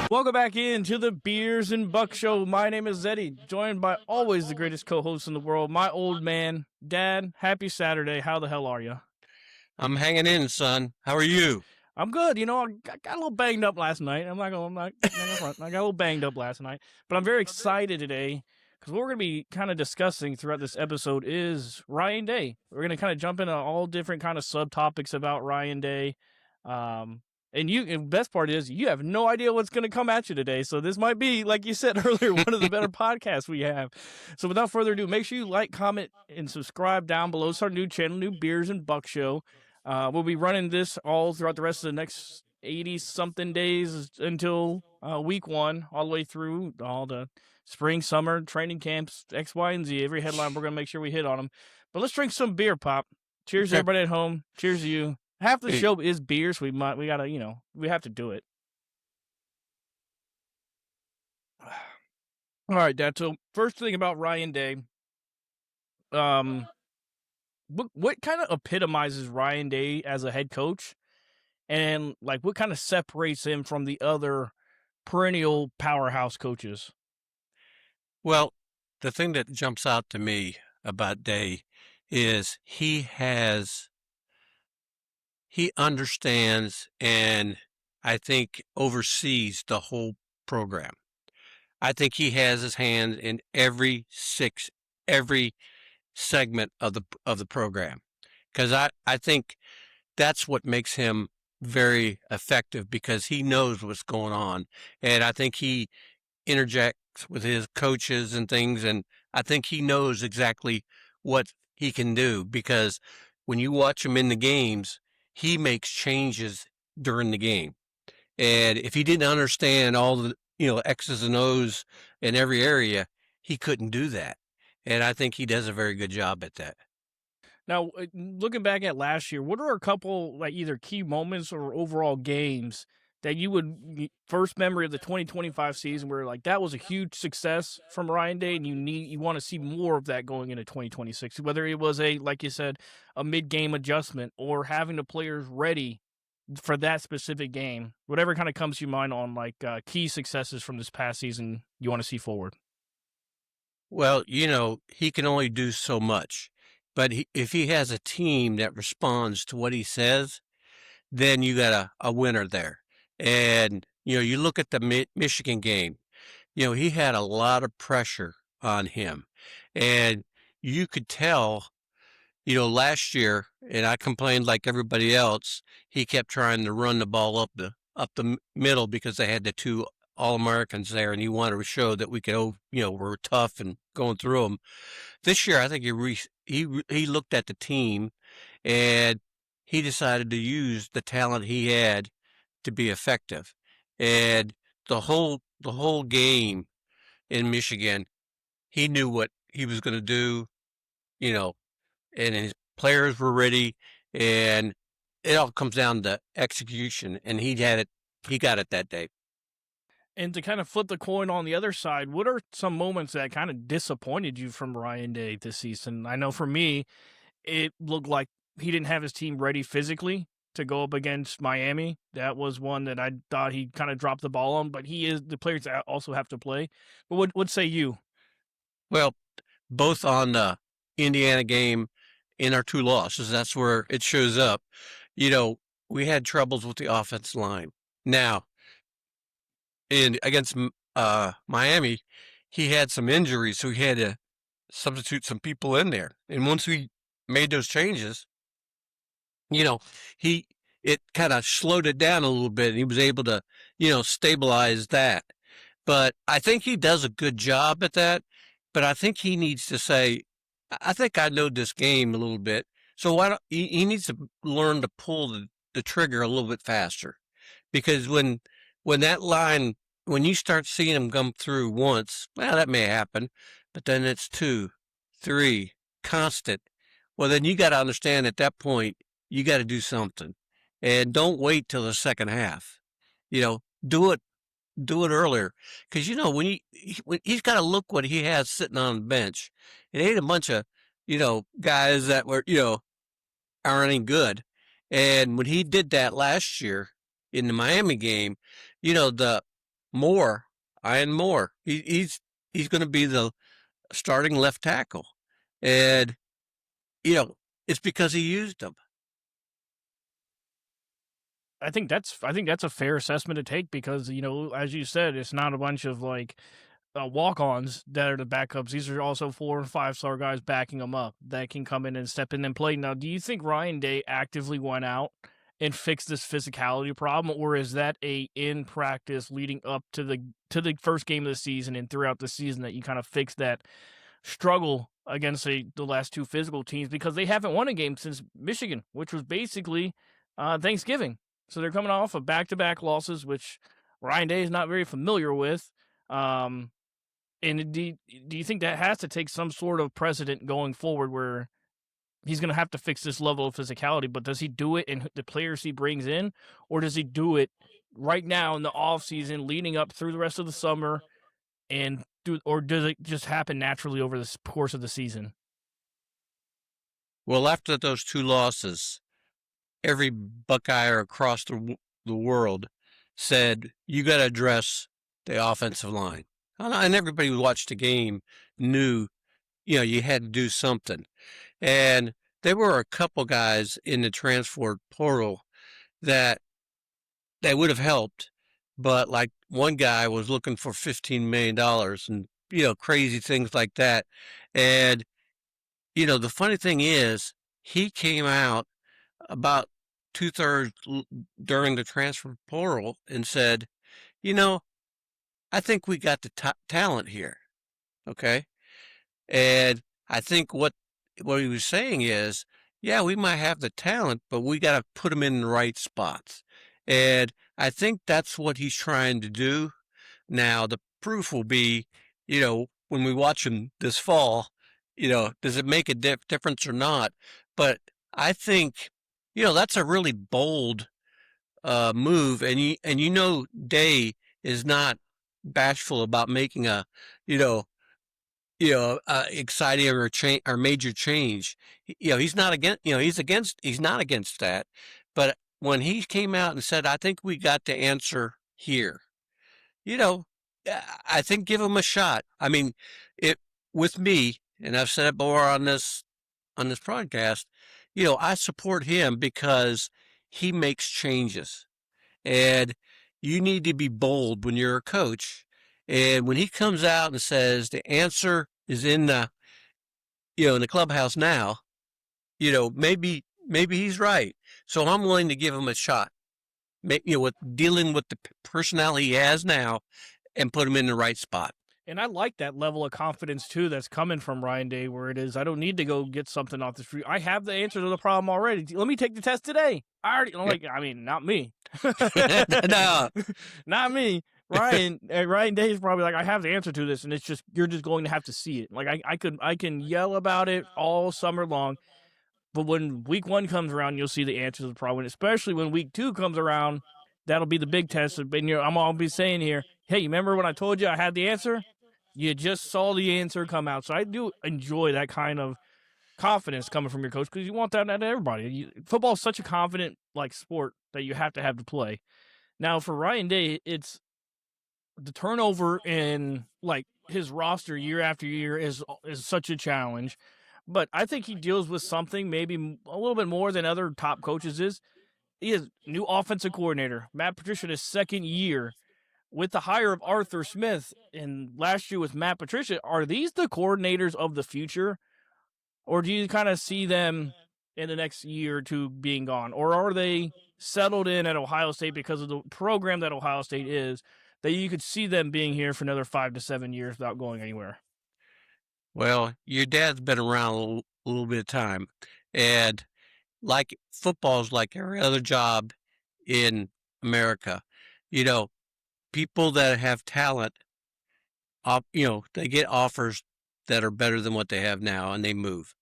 Welcome back into the Beers and Buck Show. My name is Eddie, joined by always the greatest co-host in the world, my old man, Dad. Happy Saturday. How the hell are you? I'm hanging in, son. How are you? I'm good. You know, I got a little banged up last night. I'm not gonna front. I got a little banged up last night, but I'm very excited today because what we're gonna be kind of discussing throughout this episode is Ryan Day. We're gonna kind of jump into all different kind of subtopics about Ryan Day. And best part is you have no idea what's going to come at you today. So this might be, like you said earlier, one of the better podcasts we have. So without further ado, make sure you like, comment, and subscribe down below. It's our new channel, New Beers and Buck Show. We'll be running this all throughout the rest of the next 80-something days until week 1, all the way through all the spring, summer, training camps, X, Y, and Z. Every headline, we're going to make sure we hit on them. But let's drink some beer, Pop. Cheers to everybody at home. Cheers to you. Half the show is beer, so we gotta, we have to do it. All right, Dad. So first thing about Ryan Day, what kind of epitomizes Ryan Day as a head coach, and like what kind of separates him from the other perennial powerhouse coaches? Well, the thing that jumps out to me about Day is he understands and I think oversees the whole program. I think he has his hand in every segment of the program, because I think that's what makes him very effective, because he knows what's going on, and I think he interjects with his coaches and things, and I think he knows exactly what he can do, because when you watch him in the games, he makes changes during the game. And if he didn't understand all the, X's and O's in every area, he couldn't do that. And I think he does a very good job at that. Now, looking back at last year, what are a couple like either key moments or overall games that you would first memory of the 2025 season where like that was a huge success from Ryan Day, and you want to see more of that going into 2026, whether it was like you said, a mid-game adjustment or having the players ready for that specific game, whatever kind of comes to your mind on like key successes from this past season you want to see forward. Well, he can only do so much, but if he has a team that responds to what he says, then you got a winner there. And, you look at the Michigan game, he had a lot of pressure on him, and you could tell, last year, and I complained like everybody else, he kept trying to run the ball up the middle because they had the two All-Americans there, and he wanted to show that we could, we're tough and going through them. This year, I think he looked at the team, and he decided to use the talent he had to be effective. And the whole game in Michigan, he knew what he was going to do, and his players were ready, and it all comes down to execution, and he got it that day. And to kind of flip the coin on the other side, what are some moments that kind of disappointed you from Ryan Day this season? I know for me, it looked like he didn't have his team ready physically to go up against Miami. That was one that I thought he kind of dropped the ball on, but the players that also have to play. But what say you? Well, both on the Indiana game in our two losses, that's where it shows up. We had troubles with the offense line. Now, against Miami, he had some injuries, so he had to substitute some people in there. And once we made those changes, it kind of slowed it down a little bit, and he was able to, stabilize that. But I think he does a good job at that. But I think he needs to say, I think I know this game a little bit. So why don't he needs to learn to pull the trigger a little bit faster, because when that line, when you start seeing them come through once, well, that may happen, but then it's 2, 3, constant. Well, then you got to understand at that point, you got to do something, and don't wait till the second half. Do it earlier, because when he's got to look what he has sitting on the bench. It ain't a bunch of guys that were aren't any good. And when he did that last year in the Miami game, the Moore, Ian Moore. He's going to be the starting left tackle, and it's because he used them. I think that's a fair assessment to take because as you said, it's not a bunch of walk-ons that are the backups. These are also 4 and 5-star guys backing them up that can come in and step in and play. Now, do you think Ryan Day actively went out and fixed this physicality problem, or is that a in practice leading up to the first game of the season and throughout the season that you kind of fixed that struggle against the last two physical teams because they haven't won a game since Michigan, which was basically Thanksgiving. So they're coming off of back-to-back losses, which Ryan Day is not very familiar with. And do you think that has to take some sort of precedent going forward where he's going to have to fix this level of physicality, but does he do it in the players he brings in, or does he do it right now in the offseason leading up through the rest of the summer or does it just happen naturally over the course of the season? Well, after those two losses, every Buckeye across the world said, you got to address the offensive line. And everybody who watched the game knew, you had to do something. And there were a couple guys in the transfer portal that would have helped, but like one guy was looking for $15 million and, crazy things like that. And, the funny thing is, he came out about 2/3 during the transfer portal and said, I think we got the talent here. Okay. And I think what he was saying is, yeah, we might have the talent, but we got to put them in the right spots. And I think that's what he's trying to do. Now, the proof will be, when we watch him this fall, does it make a difference or not? But I think, that's a really bold move. And Day is not bashful about making a, you know, exciting or major change. He's not against, he's not against that. But when he came out and said, I think we got the answer here, you know, I think give him a shot. I mean, it with me, and I've said it before on this podcast, I support him because he makes changes. And you need to be bold when you're a coach. And when he comes out and says the answer is in the clubhouse now, maybe he's right. So I'm willing to give him a shot. With dealing with the personality he has now and put him in the right spot. And I like that level of confidence too that's coming from Ryan Day, where it is I don't need to go get something off the street. I have the answer to the problem already. Let me take the test today. Not me. No. Not me. Ryan Day is probably like, I have the answer to this, and it's just you're just going to have to see it. Like I can yell about it all summer long, but when week 1 comes around, you'll see the answer to the problem. And especially when week 2 comes around, that'll be the big test. And I'll be saying here, hey, you remember when I told you I had the answer? You just saw the answer come out. So I do enjoy that kind of confidence coming from your coach because you want that out of everybody. Football is such a confident sport that you have to play. Now for Ryan Day, it's the turnover in his roster year after year is such a challenge. But I think he deals with something maybe a little bit more than other top coaches is. He is new offensive coordinator. Matt Patricia, his second year with the hire of Arthur Smith and last year with Matt Patricia. Are these the coordinators of the future? Or do you kind of see them in the next year or two being gone? Or are they settled in at Ohio State because of the program that Ohio State is, that you could see them being here for another 5 to 7 years without going anywhere? Well, your dad's been around a little bit of time. And like football's like every other job in America. People that have talent, they get offers that are better than what they have now and they move.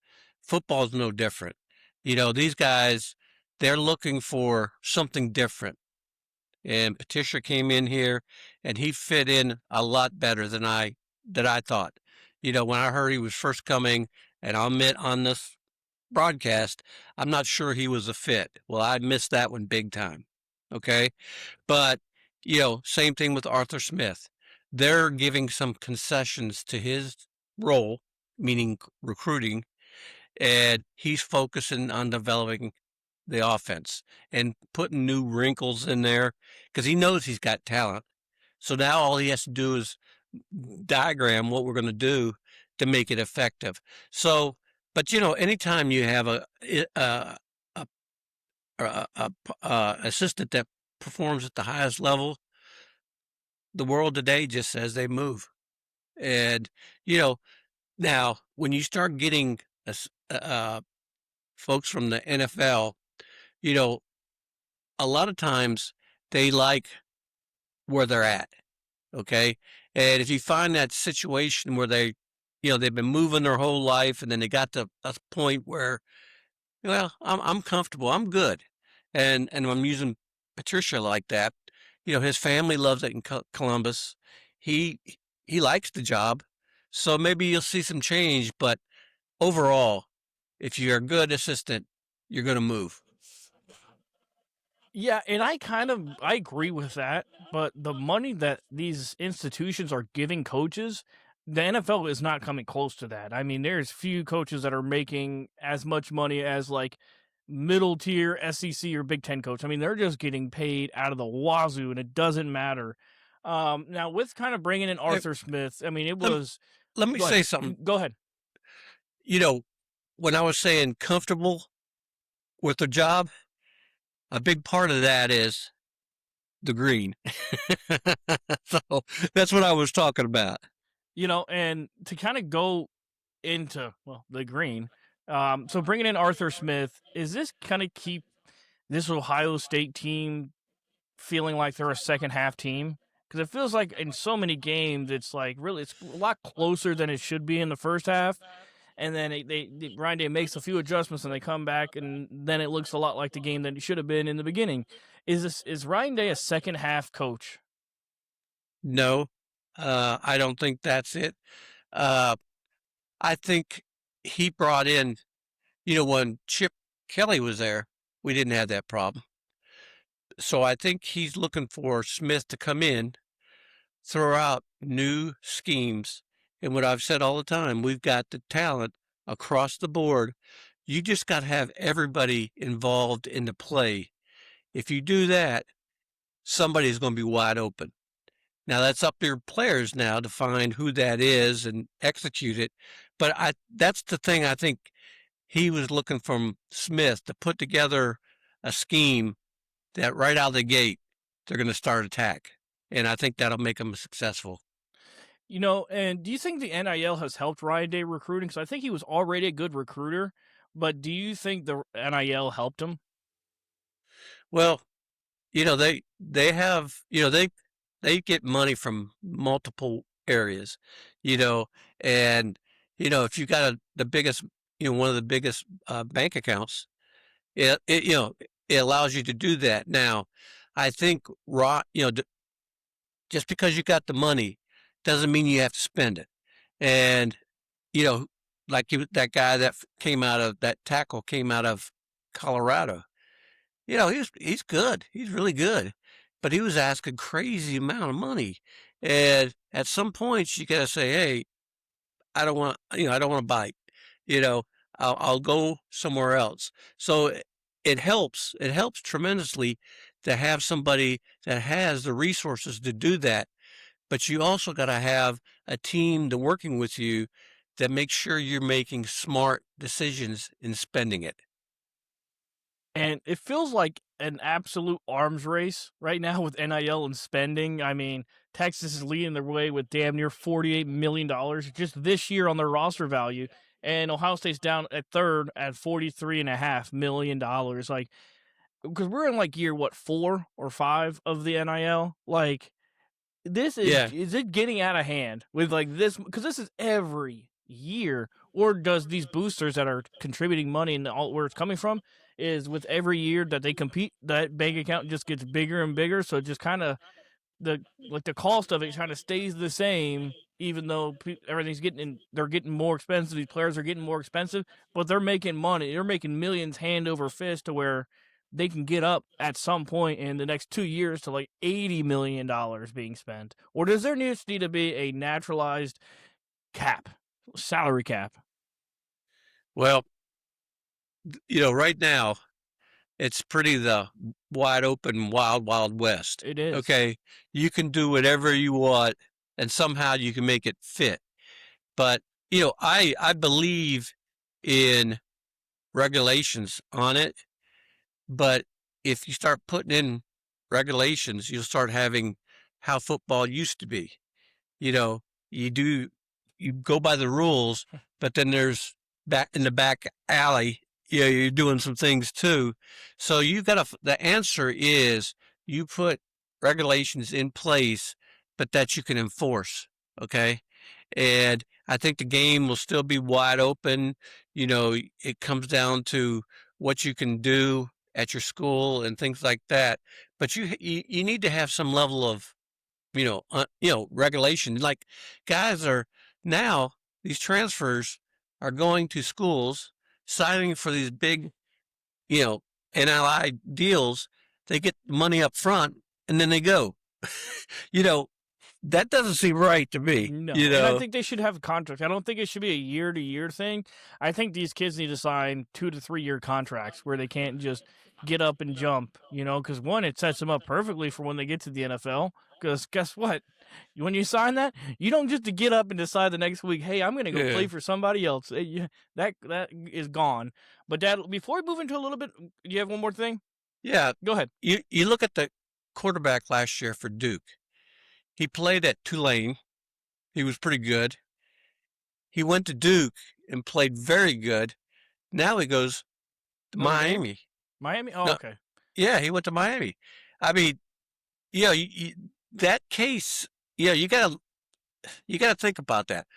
Football's no different. These guys, they're looking for something different. And Patricia came in here and he fit in a lot better than I thought. When I heard he was first coming, and I'll admit on this broadcast, I'm not sure he was a fit. Well, I missed that one big time. Okay. But Same thing with Arthur Smith. They're giving some concessions to his role, meaning recruiting, and he's focusing on developing the offense and putting new wrinkles in there because he knows he's got talent. So now all he has to do is diagram what we're going to do to make it effective. So, but anytime you have a, assistant that performs at the highest level, the world today just says they move. And now when you start getting folks from the NFL, you know, a lot of times they like where they're at. Okay. And if you find that situation where they've been moving their whole life and then they got to a point where, well, I'm comfortable, I'm good. And I'm using Patricia like that. His family loves it in Columbus. He, he likes the job. So maybe you'll see some change, but overall, if you're a good assistant, you're going to move. Yeah, and I agree with that, but the money that these institutions are giving coaches, the NFL is not coming close to that. I mean, there's few coaches that are making as much money as like middle tier SEC or Big Ten coach. I mean, they're just getting paid out of the wazoo, and it doesn't matter. Now with kind of bringing in Hey, Arthur Smith, I mean, it let, was. let me Go ahead. say something. Go ahead. You know, when I was saying comfortable with the job, a big part of that is the green. So that's what I was talking about. And to kind of go into the green. So bringing in Arthur Smith, is this kind of keep this Ohio State team feeling like they're a second half team? Because it feels like in so many games, it's like really it's a lot closer than it should be in the first half. And then Ryan Day makes a few adjustments and they come back, and then it looks a lot like the game that it should have been in the beginning. Is Ryan Day a second half coach? No, I don't think that's it. Uh, I think he brought in, when Chip Kelly was there, we didn't have that problem. So I think he's looking for Smith to come in, throw out new schemes. And what I've said all the time, we've got the talent across the board. You just got to have everybody involved in the play. If you do that, somebody's going to be wide open. Now that's up to your players now to find who that is and execute it. But that's the thing I think he was looking from Smith to put together a scheme that right out of the gate they're going to start attack. And I think that'll make them successful. And do you think the NIL has helped Ryan Day recruiting? Because I think he was already a good recruiter, but do you think the NIL helped him? Well, they have they get money from multiple areas, you know, and if you got the biggest one of the biggest bank accounts, it allows you to do that. Now, I think just because you got the money doesn't mean you have to spend it, and you know like that guy that came out of that tackle came out of Colorado. He's good. He's really good. But he was asking crazy amount of money. And at some points you gotta say, hey, I don't want to bite. You know, I'll go somewhere else. So it helps. It helps tremendously to have somebody that has the resources to do that. But you also got to have a team to working with you that makes sure you're making smart decisions in spending it. And it feels like an absolute arms race right now with NIL and spending. I mean, Texas is leading the way with damn near $48 million just this year on their roster value. And Ohio State's down at third at $43.5 million. Like, because we're in like year, what, 4 or 5 of the NIL? Like, Yeah. is it getting out of hand with like this? Because this is every year, or does these boosters that are contributing money and all where it's coming from is with every year that they compete, that bank account just gets bigger and bigger. So it just kind of the cost of it kind of stays the same, even though everything's they're getting more expensive. These players are getting more expensive, but they're making money. They're making millions hand over fist to where they can get up at some point in the next 2 years to like $80 million being spent? Or does there need to be a naturalized cap, salary cap? Well, right now it's pretty the wide open, wild, wild west. It is. Okay. You can do whatever you want and somehow you can make it fit. But, I believe in regulations on it. But if you start putting in regulations, you'll start having how football used to be. You know, you do, you go by the rules, but then there's back in the back alley, you're doing some things too. So the answer is you put regulations in place, but that you can enforce. Okay. And I think the game will still be wide open. It comes down to what you can do at your school and things like that. But you need to have some level of regulation. Like guys are now these transfers are going to schools, signing for these big NLI deals. They get money up front and then they go. you know that doesn't seem right to me. No, and I think they should have a contract. I don't think it should be a year-to-year thing. I think these kids need to sign 2 to 3 year contracts where they can't just get up and jump. Because one, it sets them up perfectly for when they get to the NFL. Because guess what? When you sign that, you don't just get up and decide the next week, hey, I'm going to go play for somebody else. That is gone. But Dad, before we move into a little bit, do you have one more thing? Yeah, Go ahead. You look at the quarterback last year for Duke. He played at Tulane. He was pretty good. He went to Duke and played very good. Now he goes to Miami. Miami? Oh, No, okay. Yeah, he went to Miami. I mean, that case, you gotta think about that.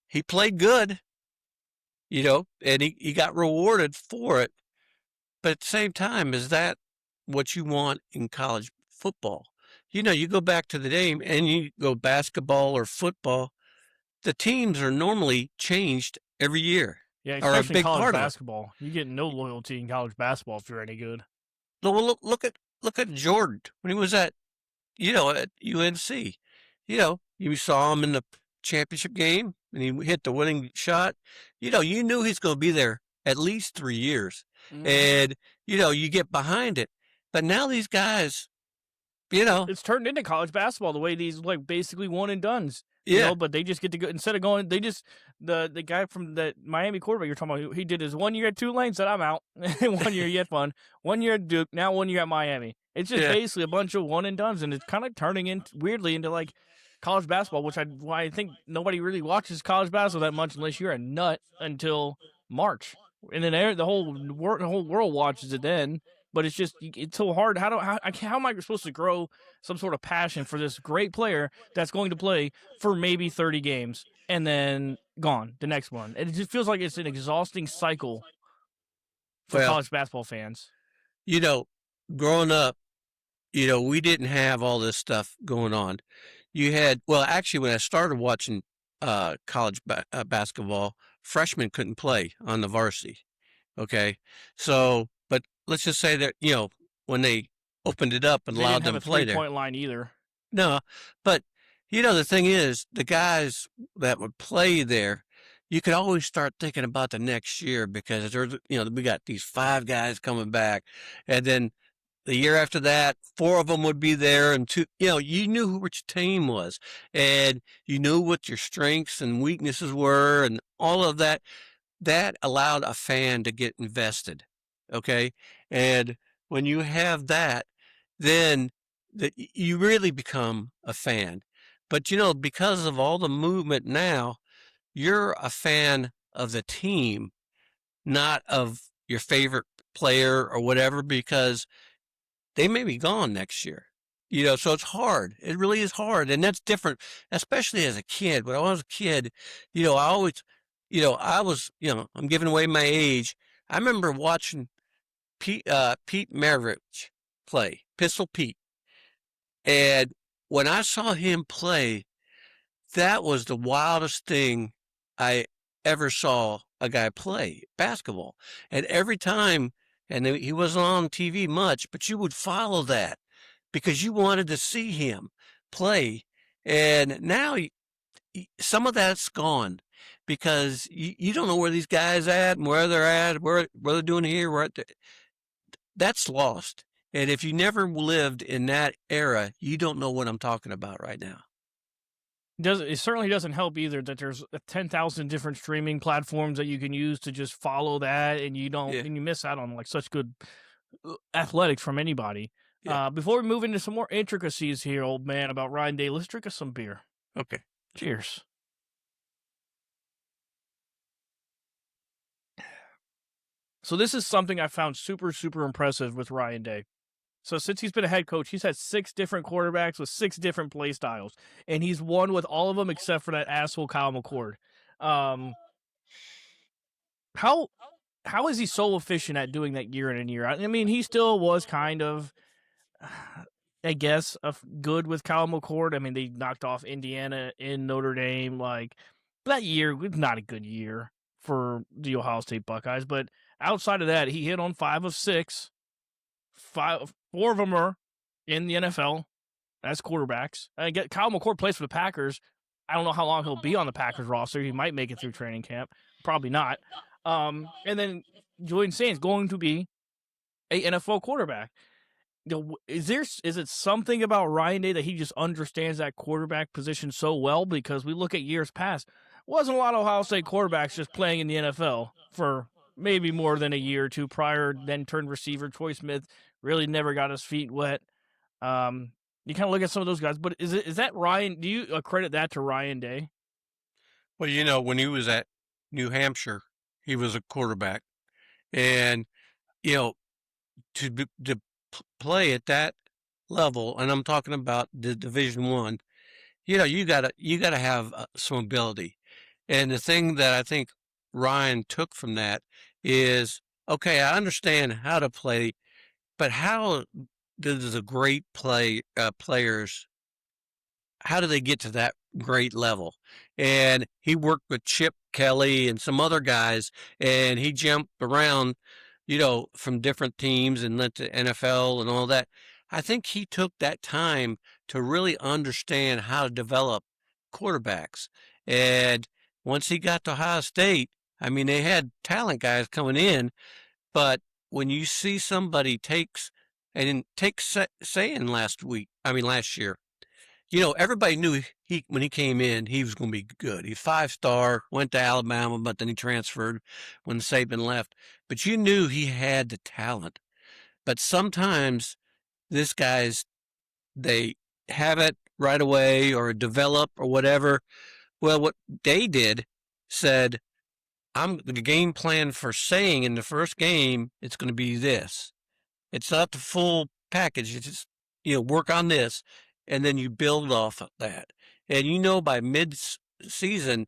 He played good, and he got rewarded for it. But at the same time, is that what you want in college football? You go back to the game and you go basketball or football, the teams are normally changed every year. Yeah, Are a especially big college part of it. basketball. You get no loyalty in college basketball if you're any good. Well, look at Jordan when he was at UNC. You saw him in the championship game and he hit the winning shot. You knew he's going to be there at least 3 years. Mm-hmm. And you get behind it. But now these guys, it's turned into college basketball the way these like basically one and dones. But they just get to go instead of going. They just the guy from the Miami quarterback you're talking about. He did his 1 year at Tulane, said I'm out. 1 year he had fun. 1 year at Duke, now 1 year at Miami. It's just basically a bunch of one and dones, and it's kind of turning weirdly into like college basketball, why I think nobody really watches college basketball that much unless you're a nut until March, and then the whole world watches it then. But it's so hard. How am I supposed to grow some sort of passion for this great player that's going to play for maybe 30 games and then gone the next one? And it just feels like it's an exhausting cycle for college basketball fans. Growing up, we didn't have all this stuff going on. Actually, when I started watching college basketball, freshmen couldn't play on the varsity. Okay. So, but let's just say that, when they opened it up and allowed them to play there. They didn't have a 3-point line either. No, but, the thing is, the guys that would play there, you could always start thinking about the next year because there's, we got these 5 guys coming back. And then the year after that, 4 of them would be there, and 2, you knew who which team was, and you knew what your strengths and weaknesses were, and all of that. That allowed a fan to get invested. Okay. And when you have that, then you really become a fan. But, because of all the movement now, you're a fan of the team, not of your favorite player or whatever, because they may be gone next year. So it's hard. It really is hard. And that's different, especially as a kid. When I was a kid, I always, I'm giving away my age. I remember watching Pete Maravich play, Pistol Pete. And when I saw him play, that was the wildest thing I ever saw a guy play basketball. And every time and he wasn't on TV much, but you would follow that because you wanted to see him play. And now some of that's gone because you don't know where these guys at and where they're at, where they're doing here, that's lost. And if you never lived in that era, you don't know what I'm talking about right now. It certainly doesn't help either that there's 10,000 different streaming platforms that you can use to just follow that, and you don't Yeah. and you miss out on like such good athletics from anybody. Yeah. Before we move into some more intricacies here, old man, about Ryan Day, let's drink us some beer. Okay. Cheers. So this is something I found super, super impressive with Ryan Day. So since he's been a head coach, he's had 6 different quarterbacks with 6 different play styles, and he's won with all of them except for that asshole Kyle McCord. Um, how how is he so efficient at doing that year in and year out? I mean, he still was kind of, I guess, good with Kyle McCord. I mean, they knocked off Indiana in Notre Dame. Like, that year was not a good year for the Ohio State Buckeyes. But outside of that, he hit on 5 of 6. 4 of them are in the NFL as quarterbacks. I get Kyle McCord plays for the Packers. I don't know how long he'll be on the Packers roster. He might make it through training camp. Probably not. And then Julian Saint's going to be a NFL quarterback. Is it something about Ryan Day that he just understands that quarterback position so well? Because we look at years past, wasn't a lot of Ohio State quarterbacks just playing in the NFL for maybe more than a year or two prior. Then turned receiver. Troy Smith really never got his feet wet. You kind of look at some of those guys, but is that Ryan? Do you accredit that to Ryan Day? Well, when he was at New Hampshire, he was a quarterback, and you know, to play at that level, and I'm talking about the Division One. You gotta have some ability, and the thing that I think Ryan took from that is, okay, I understand how to play, but how does a great players, how do they get to that great level? And he worked with Chip Kelly and some other guys, and he jumped around, from different teams and went to NFL and all that. I think he took that time to really understand how to develop quarterbacks. And once he got to Ohio State, I mean, they had talent guys coming in, but when you see somebody saying last year, everybody knew when he came in, he was going to be good. He's 5-star, went to Alabama, but then he transferred when Saban left. But you knew he had the talent. But sometimes they have it right away or develop or whatever. Well, what they did said, I'm the game plan for saying in the first game, it's going to be this. It's not the full package. It's just, work on this, and then you build off of that. And by mid-season,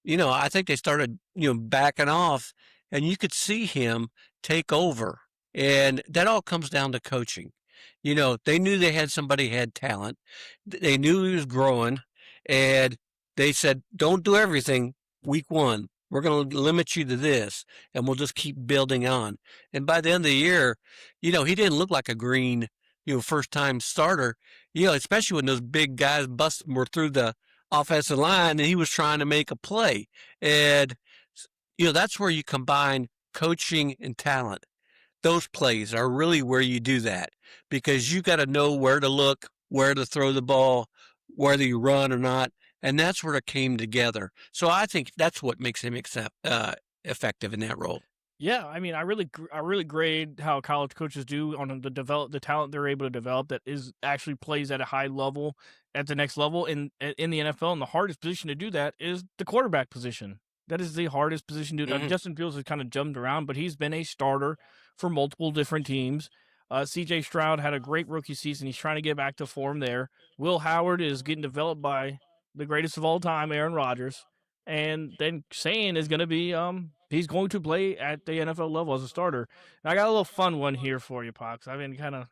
I think they started, backing off, and you could see him take over. And that all comes down to coaching. They knew they had somebody who had talent. They knew he was growing, and they said, don't do everything week 1. We're going to limit you to this, and we'll just keep building on. And by the end of the year, he didn't look like a green, first-time starter, especially when those big guys were through the offensive line and he was trying to make a play. And, that's where you combine coaching and talent. Those plays are really where you do that because you got to know where to look, where to throw the ball, whether you run or not. And that's where it came together. So I think that's what makes him effective in that role. Yeah, I mean, I really grade how college coaches do on the talent they're able to develop that is actually plays at a high level at the next level in the NFL. And the hardest position to do that is the quarterback position. That is the hardest position to do. Mm-hmm. Justin Fields has kind of jumped around, but he's been a starter for multiple different teams. C.J. Stroud had a great rookie season. He's trying to get back to form there. Will Howard is getting developed by the greatest of all time, Aaron Rodgers. And then Sane is going to be he's going to play at the NFL level as a starter. And I got a little fun one here for you, Pox. I've been kind of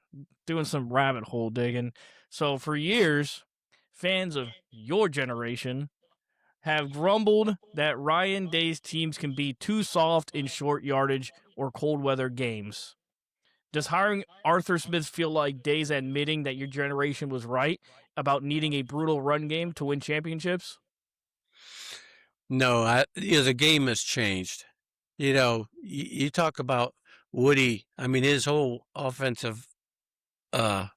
doing some rabbit hole digging. So for years, fans of your generation have grumbled that Ryan Day's teams can be too soft in short yardage or cold weather games. Does hiring Arthur Smith feel like days admitting that your generation was right about needing a brutal run game to win championships? No, the game has changed. You talk about Woody. I mean, his whole offensive uh,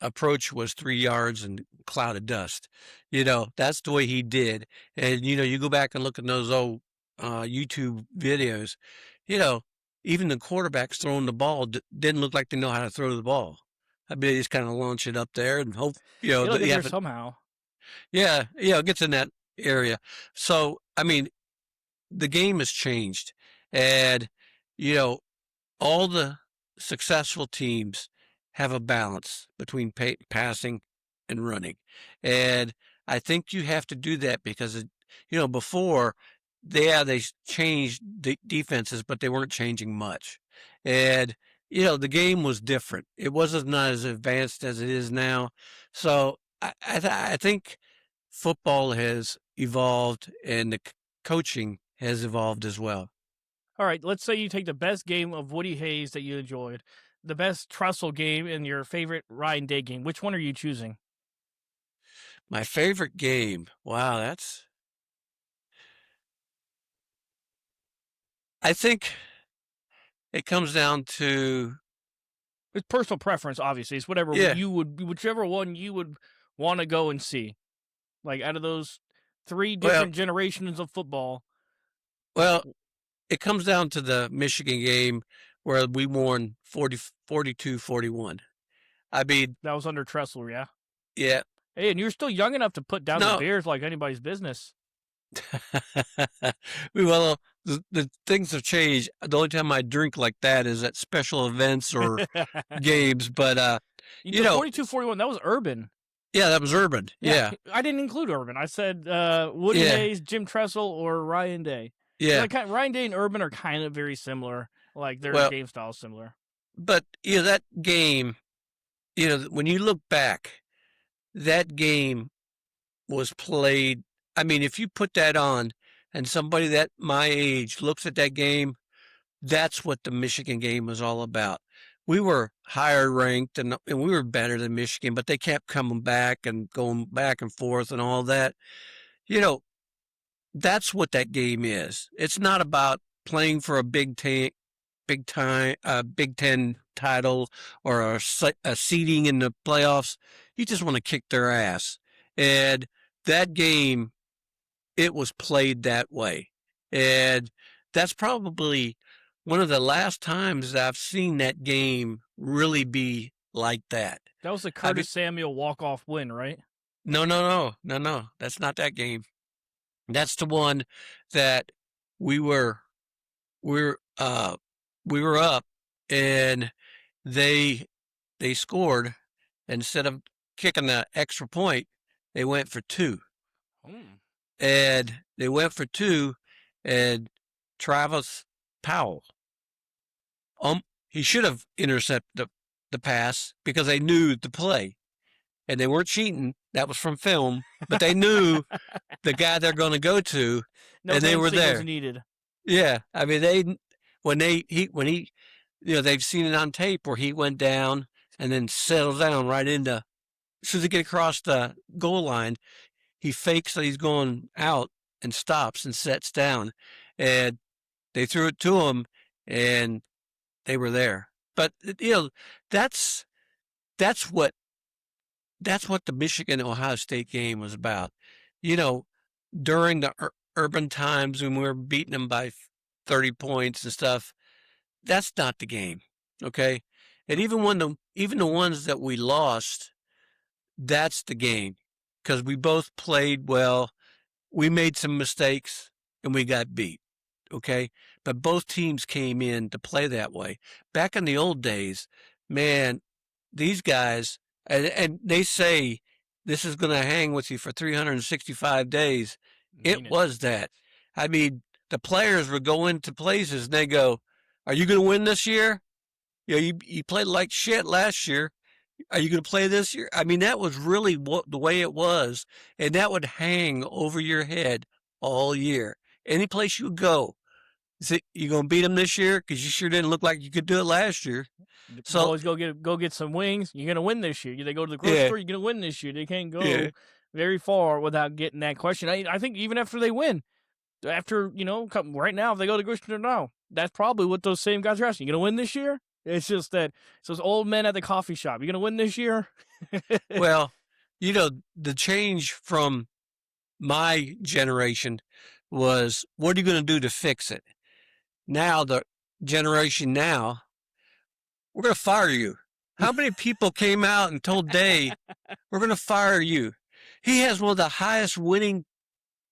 approach was 3 yards and cloud of dust. That's the way he did. And, you go back and look at those old YouTube videos, you know, even the quarterbacks throwing the ball didn't look like they know how to throw the ball. I mean, they just kind of launch it up there and hope, It'll that get you there have it. somehow. Yeah, it gets in that area. So, I mean, the game has changed. And, you know, all the successful teams have a balance between passing and running. And I think you have to do that because, before they changed defenses, but they weren't changing much. And, the game was different. It wasn't not as advanced as it is now. So I think football has evolved and the coaching has evolved as well. All right, let's say you take the best game of Woody Hayes that you enjoyed, the best Trussell game, and your favorite Ryan Day game. Which one are you choosing? My favorite game. Wow, I think it comes down to, It's personal preference, obviously. It's whatever yeah, whichever one you would want to go and see. Like out of those three well, different generations of football, well, it comes down to the Michigan game where we won 42-41. I mean, that was under Tressel, yeah. yeah, Hey, and you're still young enough to put down the no, Bears like anybody's business. well, the things have changed. The only time I drink like that is at special events or games, but, The 42-41, that was Urban. yeah, that was Urban. Yeah, Yeah, I didn't include Urban. I said Woody yeah, Hayes, Jim Tressel, or Ryan Day. yeah. Like Ryan Day and Urban are kind of very similar. Like their Well, game style is similar. but, that game, when you look back, that game was played. I mean, if you put that on and somebody that my age looks at that game, that's what the Michigan game was all about. We were higher ranked and we were better than Michigan, but they kept coming back and going back and forth and all that. You know, that's what that game is. It's not about playing for a Big Ten title or a seeding in the playoffs. You just want to kick their ass. And that game, it was played that way. And that's probably one of the last times that I've seen that game really be like that. That was the I mean, Curtis Samuel walk-off win, right? no. That's not that game. That's the one that we were we're we were up and they they scored. Instead of kicking the extra point, they went for two. Mm. And they went for two, and Travis Powell, he should have intercepted the pass because they knew the play. And they weren't cheating. That was from film, but they knew the guy they're going to go to, No and they hand were signals there. needed. Yeah, I mean when he they've seen it on tape where he went down and then settles down right into as soon as they get across the goal line, he fakes that he's going out and stops and sets down, and they threw it to him, and they were there. But that's that's what that's what the Michigan Ohio State game was about. You know, during the urban times when we were beating them by 30 points and stuff, that's not the game. Okay. And even the ones that we lost, that's the game because we both played well. We made some mistakes and we got beat. Okay. But both teams came in to play that way. Back in the old days, man, these guys, and they say this is going to hang with you for 365 days. Mean It it. was that. I mean, the players would go into places and they go, "Are you going to win this year? You played like shit last year. Are you going to play this year?" I mean, that was really the way it was, and that would hang over your head all year. Any place you go, See, you gonna beat them this year because you sure didn't look like you could do it last year. So Boys, go get some wings. You're gonna win this year. They go to the grocery yeah, store. You're gonna win this year. They can't yeah. go very far without getting that question. I think even after they win, after right now, if they go to the grocery store now, that's probably what those same guys are asking. You gonna win this year? It's just that it's those old men at the coffee shop. You gonna win this year? Well, the change from my generation was, what are you going to do to fix it? Now, the generation now, we're going to fire you. How many people came out and told Day, we're going to fire you? He has one of the highest winning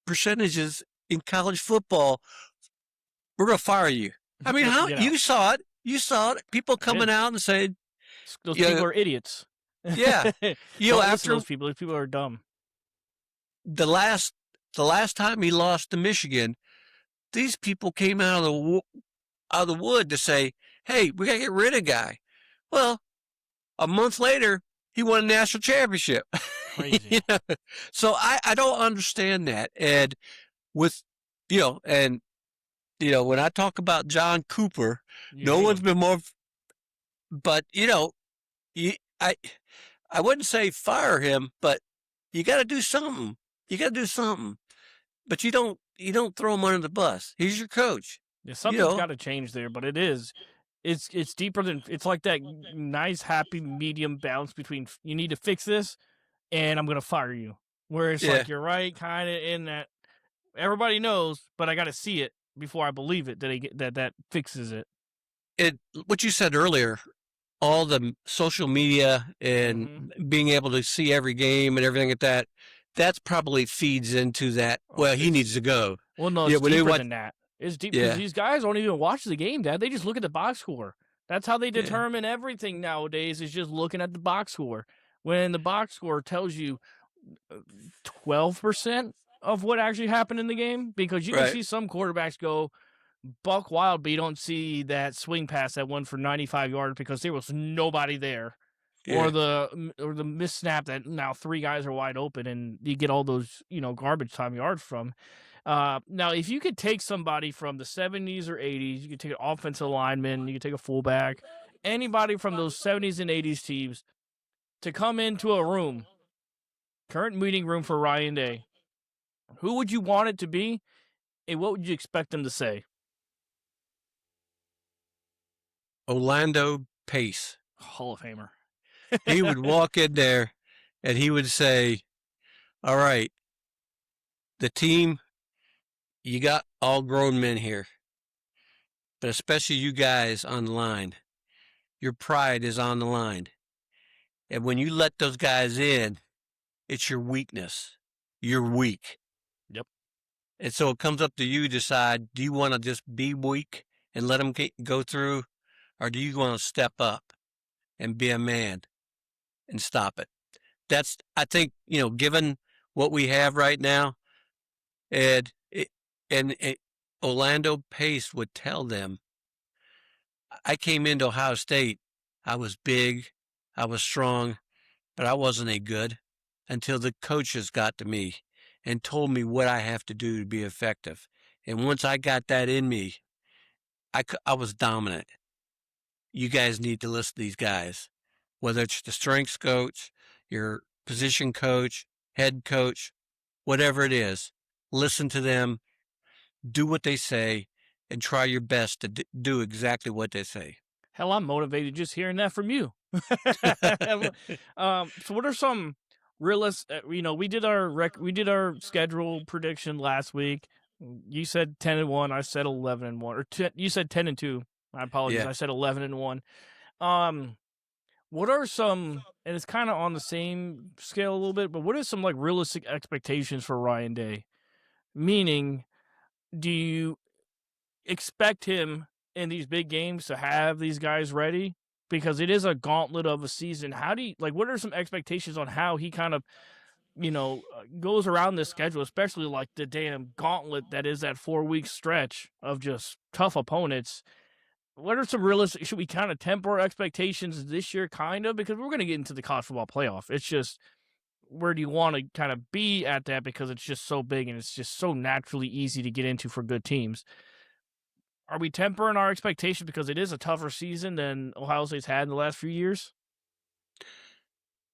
percentages in college football. We're going to fire you. I mean, how Get out. you saw it? You saw it. People coming out and saying, Those people are idiots. yeah, Don't listen after to those people are dumb. the last time he lost to Michigan, these people came out of the wood to say, "Hey, we gotta get rid of guy." Well, a month later, he won a national championship. Crazy. So I don't understand that. And with when I talk about John Cooper, no one's been more. But I wouldn't say fire him, but you got to do something. You got to do something. But you don't throw him under the bus. He's your coach. Yeah, something's got to change there, but it's deeper than it's like that nice happy medium balance between you need to fix this and I'm gonna fire you. Where it's like you're right, kind of in that everybody knows, but I got to see it before I believe it that fixes it. What you said earlier, all the social media and being able to see every game and everything like that, that's probably feeds into that. Well, he needs to go. Well, no, it's deeper than that. It's deep because these guys don't even watch the game, Dad. They just look at the box score. That's how they determine everything nowadays. Is just looking at the box score. When the box score tells you 12% of what actually happened in the game, because you can see some quarterbacks go buck wild, but you don't see that swing pass that won for 95 yards because there was nobody there. Or the missed snap that now three guys are wide open and you get all those garbage time yards from. Now, if you could take somebody from the 70s or 80s, you could take an offensive lineman, you could take a fullback, anybody from those 70s and 80s teams to come into a room, current meeting room for Ryan Day, who would you want it to be, and what would you expect them to say? Orlando Pace. Hall of Famer. He would walk in there and he would say, "All right, the team, you got all grown men here, but especially you guys on the line. Your pride is on the line. And when you let those guys in, it's your weakness. You're weak. Yep. And so it comes up to you to decide, do you want to just be weak and let them go through, or do you want to step up and be a man and stop it?" That's, I think, given what we have right now, and Orlando Pace would tell them, I came into Ohio State, I was big, I was strong, but I wasn't a good until the coaches got to me and told me what I have to do to be effective. And once I got that in me, I was dominant. You guys need to listen to these guys, whether it's the strengths coach, your position coach, head coach, whatever it is. Listen to them, do what they say, and try your best to do exactly what they say. Hell, I'm motivated just hearing that from you. So what are some realistic? We did our schedule prediction last week. You said 10-1. I said 11-1. Or you said 10-2. I apologize. Yeah. I said 11-1. What are some? And it's kind of on the same scale a little bit, but what are some like realistic expectations for Ryan Day? Meaning, do you expect him in these big games to have these guys ready? Because it is a gauntlet of a season. How do you what are some expectations on how he kind of, goes around this schedule, especially like the damn gauntlet that is that 4-week stretch of just tough opponents? What are some realistic, should we kind of temper our expectations this year, kind of? Because we're going to get into the college football playoff. It's just, where do you want to kind of be at that? Because it's just so big and it's just so naturally easy to get into for good teams. Are we tempering our expectations because it is a tougher season than Ohio State's had in the last few years?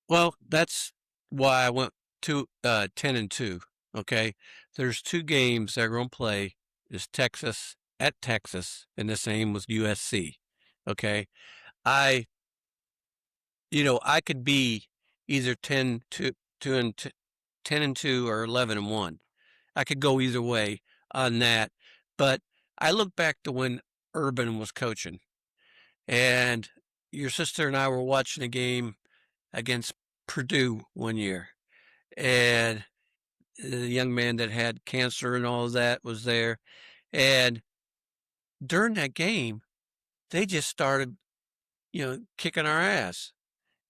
Well, that's why I went to 10-2. Okay, there's two games they're going to play. Is Texas at Texas, and the same with USC. Okay, I I could be either 10-2 or 11-1. I could go either way on that. But I look back to when Urban was coaching, and your sister and I were watching a game against Purdue one year, and the young man that had cancer and all of that was there. And during that game, they just started, kicking our ass.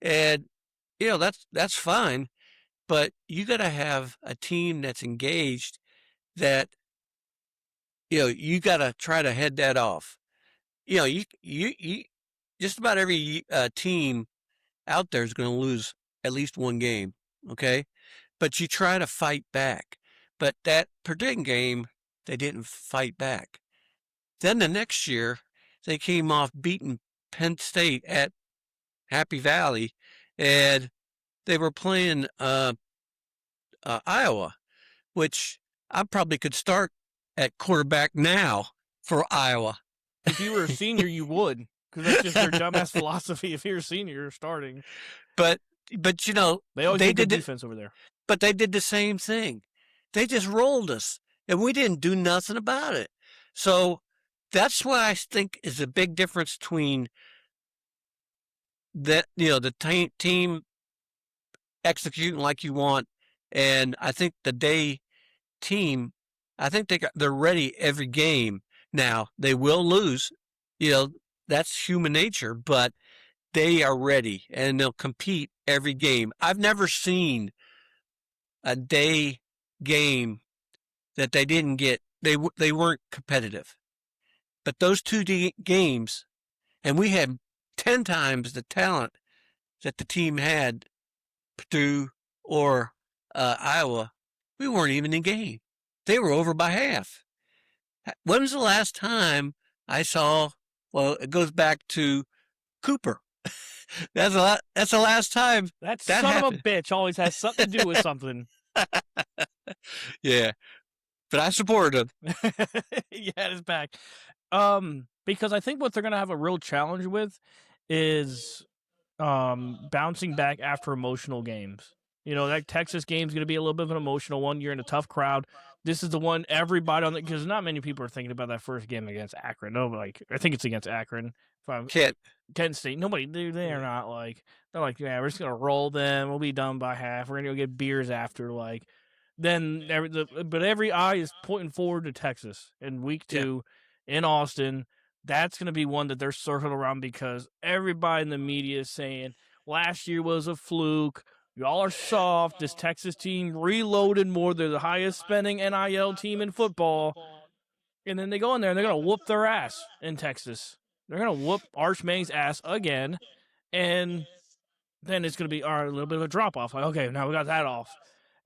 And that's fine, but you got to have a team that's engaged. That you got to try to head that off. You just about every team out there is going to lose at least one game. Okay, but you try to fight back. But that Purdue game, they didn't fight back. Then the next year, they came off beating Penn State at Happy Valley, and they were playing Iowa, which I probably could start at quarterback now for Iowa. If you were a senior, you would, because that's just their dumbass philosophy. If you're a senior, you're starting. But they always did defense over there. But they did the same thing. They just rolled us, and we didn't do nothing about it. So that's what I think is a big difference between that, the team executing like you want, and I think the day team, I think they're ready every game. Now they will lose, that's human nature, but they are ready and they'll compete every game. I've never seen a day game that they didn't get. They weren't competitive. But those two games, and we had 10 times the talent that the team had, Purdue or Iowa, we weren't even in game. They were over by half. When was the last time I saw? Well, it goes back to Cooper. That's the last time that son happened. Of a bitch always has something to do with something. Yeah, but I supported him. Yeah, it's back. Because I think what they're gonna have a real challenge with is bouncing back after emotional games. That Texas game's going to be a little bit of an emotional one. You're in a tough crowd. This is the one everybody on because not many people are thinking about that first game against Akron. No, I think it's against Akron. Kent State. Nobody, they're not they're like, yeah, we're just going to roll them. We'll be done by half. We're going to go get beers after. But every eye is pointing forward to Texas in week 2 in Austin. That's going to be one that they're circling around because everybody in the media is saying last year was a fluke. Y'all are soft. This Texas team reloaded more. They're the highest spending NIL team in football. And then they go in there and they're going to whoop their ass in Texas. They're going to whoop Arch Mannings's ass again. And then it's going to be a little bit of a drop off. Like, okay, now we got that off.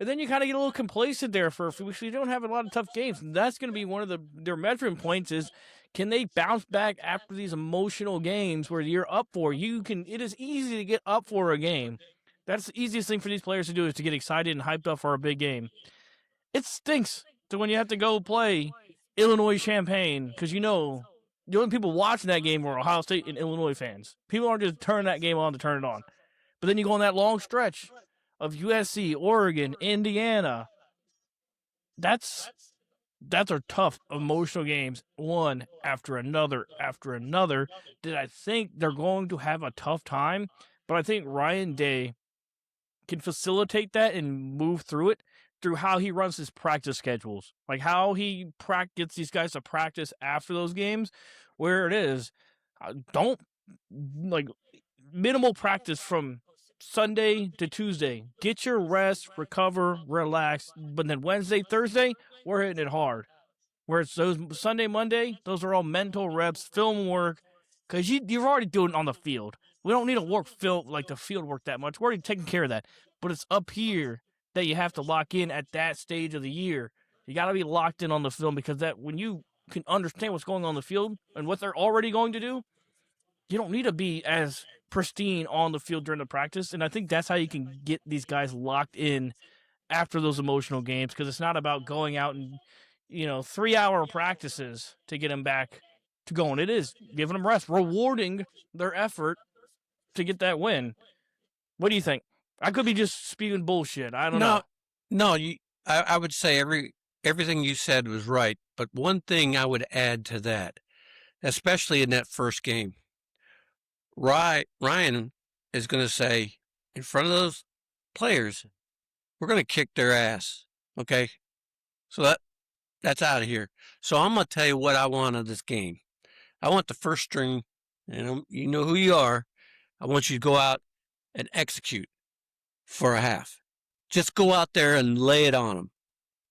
And then you kind of get a little complacent there for a few weeks. You don't have a lot of tough games. And that's going to be one of their measuring points is, can they bounce back after these emotional games where you're up for? It is easy to get up for a game. That's the easiest thing for these players to do is to get excited and hyped up for a big game. It stinks to when you have to go play Illinois Champaign because the only people watching that game were Ohio State and Illinois fans. People aren't just turning that game on to turn it on. But then you go on that long stretch of USC, Oregon, Indiana. That's are tough emotional games, one after another that I think they're going to have a tough time. But I think Ryan Day can facilitate that and move through it through how he runs his practice schedules, like how he gets these guys to practice after those games, where it is don't minimal practice from Sunday to Tuesday. Get your rest, recover, relax. But then Wednesday, Thursday, we're hitting it hard. Whereas those Sunday, Monday, those are all mental reps, film work, because you're already doing it on the field. We don't need to work the field work that much. We're already taking care of that. But it's up here that you have to lock in at that stage of the year. You got to be locked in on the film because that when you can understand what's going on the field and what they're already going to do, you don't need to be as pristine on the field during the practice. And I think that's how you can get these guys locked in after those emotional games, because it's not about going out and 3-hour practices to get them back to going. It is giving them rest, rewarding their effort to get that win. What do you think? I could be just spewing bullshit. I don't know. No, I would say everything you said was right, but one thing I would add to that, especially in that first game, Ryan is going to say in front of those players, we're going to kick their ass. Okay, so that's out of here. So I'm going to tell you what I want of this game. I want the first string, and you know who you are. I want you to go out and execute for a half. Just go out there and lay it on them.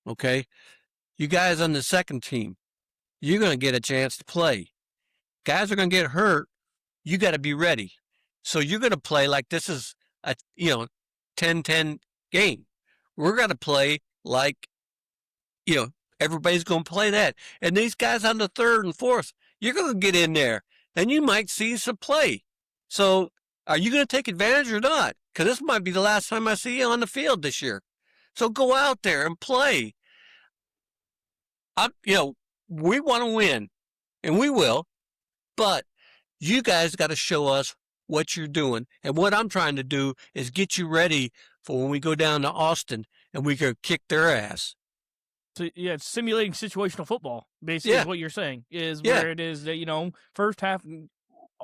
Okay, you guys on the second team, you're going to get a chance to play. Guys are going to get hurt. You got to be ready. So you're going to play like this is a 10-10 game. We're going to play like everybody's going to play that. And these guys on the third and fourth, you're going to get in there and you might see some play. So are you going to take advantage or not? Because this might be the last time I see you on the field this year. So go out there and play. We want to win, and we will, but you guys got to show us what you're doing. And what I'm trying to do is get you ready for when we go down to Austin and we can kick their ass. So yeah, it's simulating situational football. Basically, is what you're saying is where it is that first half,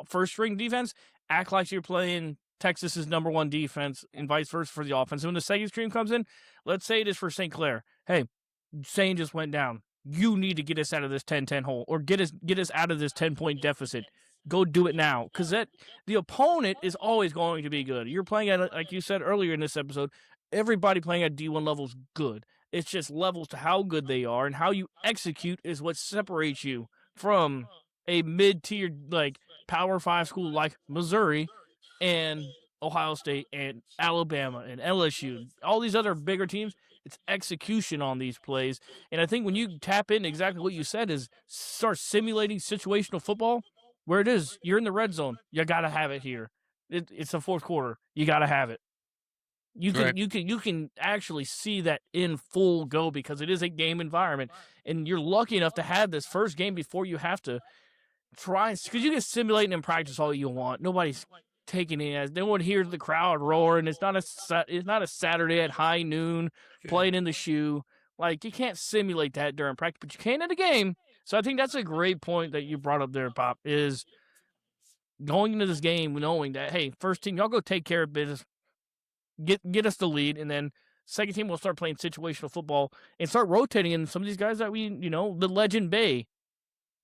first string defense, act like you're playing Texas's #1 defense, and vice versa for the offense. And when the second string comes in, let's say it is for St. Clair. Hey, Shane just went down. You need to get us out of this 10-10 hole, or get us out of this 10-point deficit. Go do it now, because the opponent is always going to be good. You're playing at, like you said earlier in this episode, everybody playing at D1 level is good. It's just levels to how good they are, and how you execute is what separates you from a mid-tier like Power 5 school like Missouri and Ohio State and Alabama and LSU. All these other bigger teams, it's execution on these plays. And I think when you tap in exactly what you said is start simulating situational football, where it is, you're in the red zone. You got to have it here. It's the fourth quarter. You got to have it. You can actually see that in full go, because it is a game environment, and you're lucky enough to have this first game before you have to try, because you can simulate in practice all you want. Nobody's taking it as no one hears the crowd roaring. It's not a Saturday at high noon playing in the shoe. Like, you can't simulate that during practice, but you can in a game. So I think that's a great point that you brought up there, Pop, is going into this game knowing that, hey, first team, y'all go take care of business, get us the lead, and then second team will start playing situational football and start rotating in some of these guys that the legend Bay,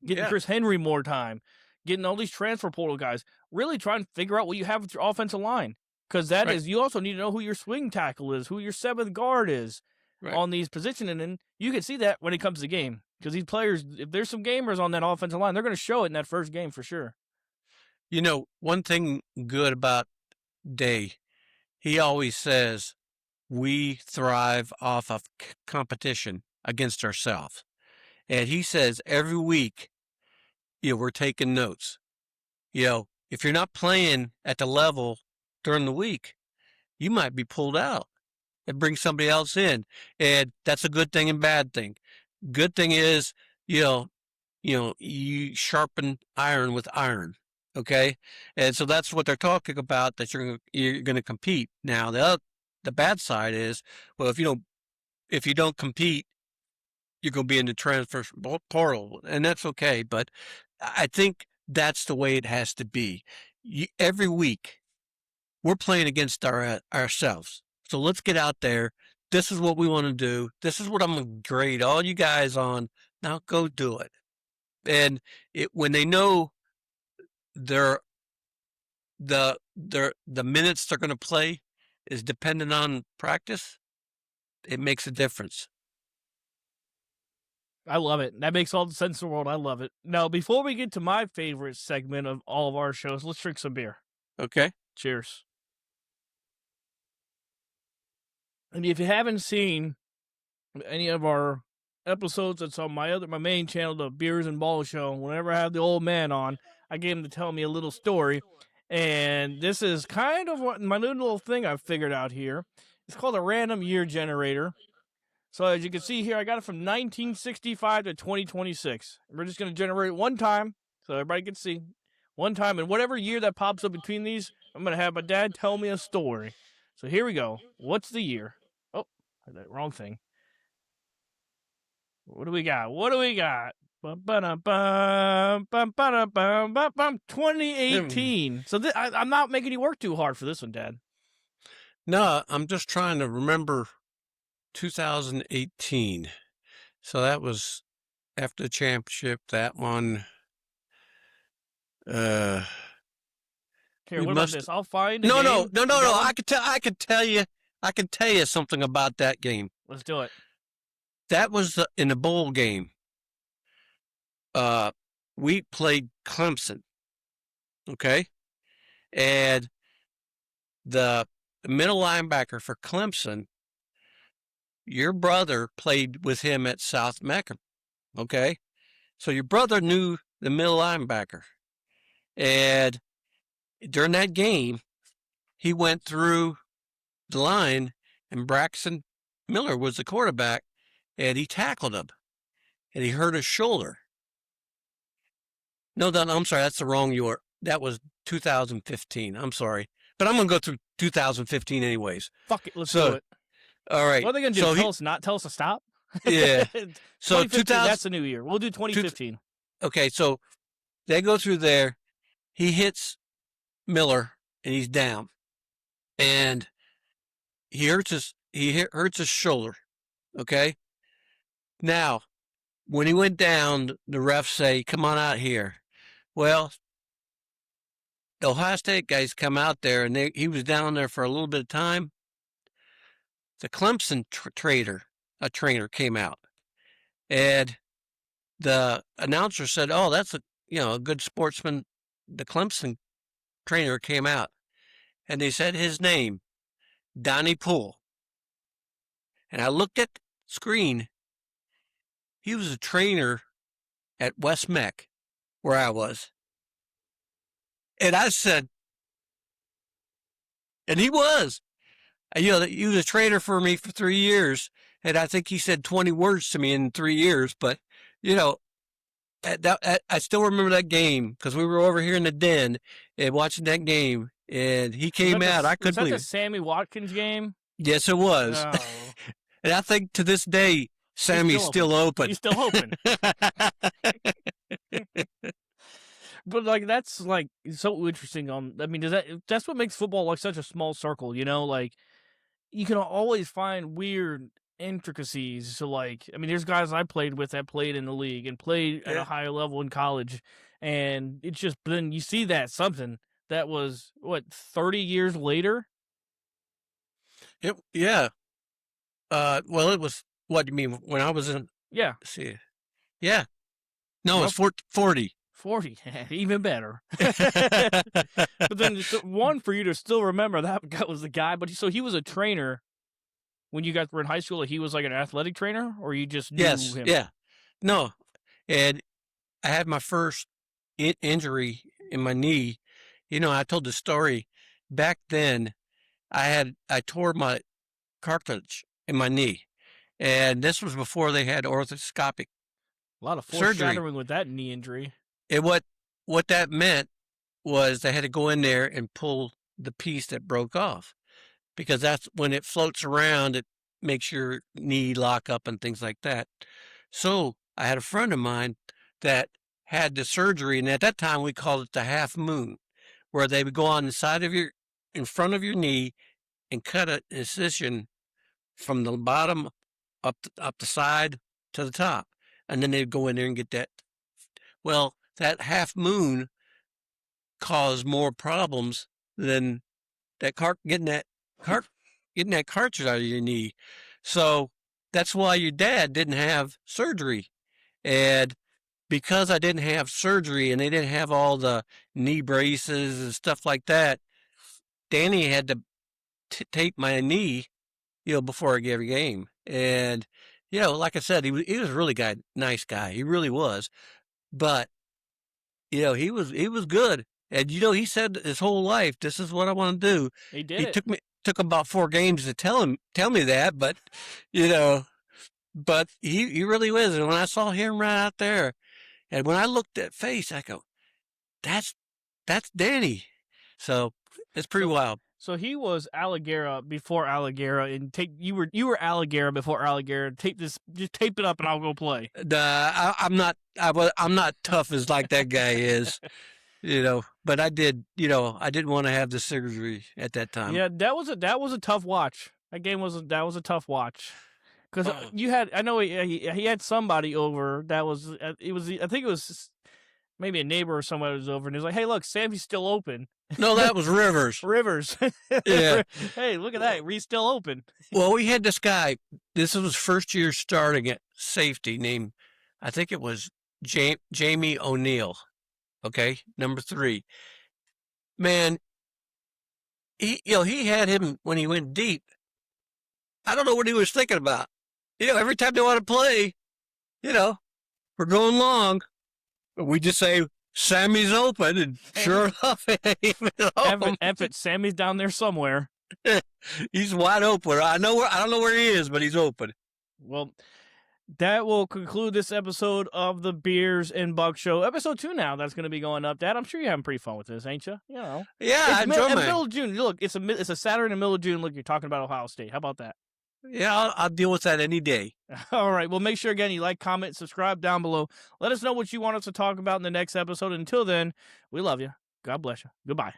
getting Chris Henry more time, getting all these transfer portal guys, really trying to figure out what you have with your offensive line. Because that is, you also need to know who your swing tackle is, who your seventh guard is on these positions. And then you can see that when it comes to the game. Because these players, if there's some gamers on that offensive line, they're going to show it in that first game for sure. One thing good about Day, he always says, we thrive off of competition against ourselves. And he says every week, we're taking notes. If you're not playing at the level during the week, you might be pulled out and bring somebody else in. And that's a good thing and bad thing. Good thing is, you sharpen iron with iron. Okay. And so that's what they're talking about, that you're going to compete. Now, the bad side is, well, if you don't compete, you're going to be in the transfer portal, and that's okay. But I think that's the way it has to be. Every week, we're playing against ourselves. So let's get out there. This is what we want to do. This is what I'm going to grade all you guys on. Now go do it. And when they know the minutes they're going to play is dependent on practice, it makes a difference. I love it. That makes all the sense in the world. I love it. Now, before we get to my favorite segment of all of our shows, let's drink some beer. Okay. Cheers. And if you haven't seen any of our episodes that's on my main channel, the Beers and Balls Show. Whenever I have the old man on, I get him to tell me a little story. And this is kind of what my new little thing I've figured out here. It's called a random year generator. So as you can see here, I got it from 1965 to 2026. We're just going to generate it one time so everybody can see. One time, and whatever year that pops up between these, I'm going to have my dad tell me a story. So here we go. What's the year? Oh, wrong thing. What do we got? 2018. So I'm not making you work too hard for this one, Dad. No, I'm just trying to remember 2018. So that was after the championship. That one. Here, what about this? I'll find a no, game. no. I could tell you something about that game. Let's do it. That was in the bowl game. We played Clemson. Okay, and the middle linebacker for Clemson, your brother played with him at South Mecca. Okay, so your brother knew the middle linebacker, and during that game, he went through the line, and Braxton Miller was the quarterback, and he tackled him, and he hurt his shoulder. No, I'm sorry, that's the wrong year. That was 2015. I'm sorry. But I'm going to go through 2015 anyways. Fuck it, let's do it. All right. What are they going to do? Tell us to stop? Yeah. So 2015, that's the new year. We'll do 2015. Okay, so they go through there. He hits Miller, and he's down. And he hurts his shoulder. Okay? Now, when he went down, the refs say, come on out here. Well, the Ohio State guys come out there, and he was down there for a little bit of time. The Clemson trainer came out, and the announcer said, "Oh, that's a good sportsman." The Clemson trainer came out, and they said his name, Donnie Poole. And I looked at the screen. He was a trainer at West Mech, where I was. And I said, and he was. He was a trainer for me for 3 years, and I think he said 20 words to me in 3 years. But, I still remember that game because we were over here in the den and watching that game, and he came out. I couldn't believe it. Was that the Sammy Watkins game? Yes, it was. Oh. And I think to this day, Sammy's still open. He's still open. But that's so interesting. That's what makes football like such a small circle, like you can always find weird intricacies. So there's guys I played with that played in the league and played at a higher level in college. And it's just, but then you see that something that was 30 years later. Yeah. Well, it was, what do you mean? When I was in, yeah. See, yeah. No, it's 40. 40, even better. But then one for you to still remember that was the guy. But so he was a trainer when you guys were in high school. He was like an athletic trainer, or you just knew him? Yeah, no. And I had my first injury in my knee. I told the story back then. I tore my cartilage in my knee, and this was before they had orthoscopic. A lot of foreshadowing with that knee injury. And what that meant was they had to go in there and pull the piece that broke off, because that's when it floats around, it makes your knee lock up and things like that. So I had a friend of mine that had the surgery, and at that time we called it the half moon, where they would go on the side of in front of your knee and cut an incision from the bottom up the side to the top. And then they'd go in there and get that. Well, that half moon caused more problems than getting that cartridge out of your knee. So that's why your dad didn't have surgery. And because I didn't have surgery and they didn't have all the knee braces and stuff like that, Danny had to tape my knee, before I gave a game. And you know, like I said, he was a really nice guy. He really was. But you know, he was good. And you know, he said his whole life, "This is what I want to do." He did He it. took about 4 games to tell me that, but you know, but he really was. And when I saw him right out there, and when I looked at face, I go, "That's Danny." So it's pretty wild. So he was Aligera before Aligera, and you were Aligera before Aligera. Just tape it up, and I'll go play. I'm not tough as like that guy is, you know. But I did, you know, I didn't want to have the surgery at that time. Yeah, that was a tough watch. That game was a tough watch because you had he had somebody over that was I think it was maybe a neighbor or somebody was over, and he was like, "Hey, look, Sammy's still open." No, that was Rivers. Rivers. Yeah. Hey, look at that. He's still open. Well, we had this guy. This was first year starting at safety. Named, I think it was Jamie O'Neill. Okay, number 3. Man, he had him when he went deep. I don't know what he was thinking about. You know, every time they want to play, you know, we're going long. We just say Sammy's open, and sure enough, Sammy's down there somewhere. He's wide open. I don't know where he is, but he's open. Well, that will conclude this episode of the Beers and Buck Show. Episode 2 now. That's going to be going up. Dad, I'm sure you're having pretty fun with this, ain't you? You know. Yeah, I enjoy it. Middle of June. Look, it's a Saturday in the middle of June. Look, you're talking about Ohio State. How about that? Yeah, I'll deal with that any day. All right. Well, make sure, again, you like, comment, subscribe down below. Let us know what you want us to talk about in the next episode. Until then, we love you. God bless you. Goodbye.